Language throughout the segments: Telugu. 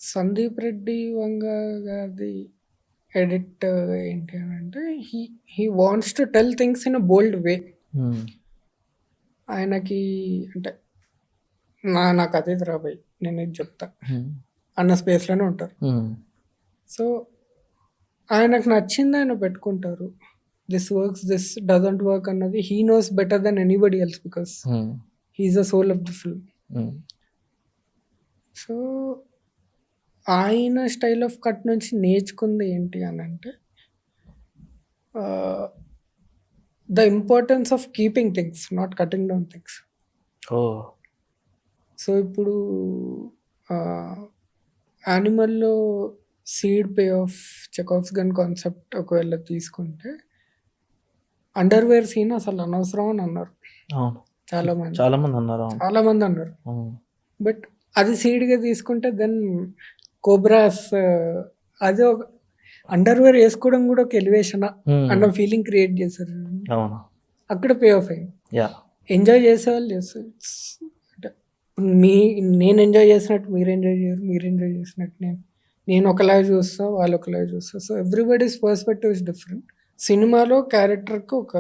సందీప్ రెడ్డి వంగ గారిది ఎడిట్ ఏంటి అనంటే he wants to tell things in a bold way. Hmm. ఆయనకి అంటే నాకు అదే రాబోయ్ నేను ఇది చెప్తా హ్మ్. అన్న స్పేస్లోనే ఉంటారు. హ్మ్. సో ఆయనకు నచ్చింది ఆయన పెట్టుకుంటారు. This works, this doesn't work అన్నది he knows better than anybody else because hmm. He's the soul of the film. Hmm. So ఆయన స్టైల్ ఆఫ్ కట్ నుంచి నేర్చుకుంది ఏంటి అని అంటే the importance of keeping things, not cutting down things. Oh! So ఇప్పుడు యానిమల్‌లో seed pay off Chekhov's gun concept ఒకవేళ తీసుకుంటే అండర్‌వేర్ సీన్ అసలు అనవసరం అని అన్నారు అవును. చాలామంది. చాలామందన్నారు. అవును. చాలామంది అన్నారు. హ్మ్. బట్ అది సీడ్‌గా తీసుకుంటే దెన్ కోబ్రాస్ అదే ఒక అండర్‌వేర్ ఏసుకోవడం కూడా ఒక ఎలివేషనా హ్మ్. అన్న ఫీలింగ్ క్రియేట్ చేశారు. అవును. అక్కడ పే ఆఫ్ అయింది. యాహ్! ఎంజాయ్ చేసేవాళ్ళు చేస్తారు. అంటే నేను ఎంజాయ్ చేసినట్టు మీరు ఎంజాయ్ చేయరు. మీరు ఎంజాయ్ చేసినట్టు నేను ఒకలాగా చూస్తా, వాళ్ళు ఒకలాగా చూస్తారు. So everybody's perspective is different. సినిమాలో క్యారెక్టర్‌కి ఒక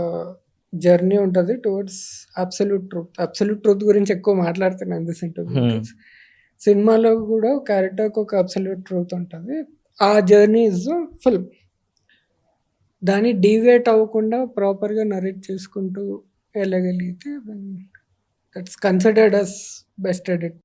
జర్నీ ఉంటది towards absolute truth. Absolute truth గురించి ఎక్కువ మాట్లాడుతున్నా ఇన్ దిస్ ఇంటర్వ్యూ. హ్మ్. సినిమాలో కూడా క్యారెక్టర్‌కి ఒక అబ్సల్యూట్ ట్రూత్ ఉంటది. ఆ జర్నీ ఇస్ ద ఫిల్మ్. దాన్ని డీవియేట్ అవ్వకుండా ప్రాపర్‌గా నరేట్ చేసుకుంటూ వెళ్ళగలిగితే then that's considered as best edit.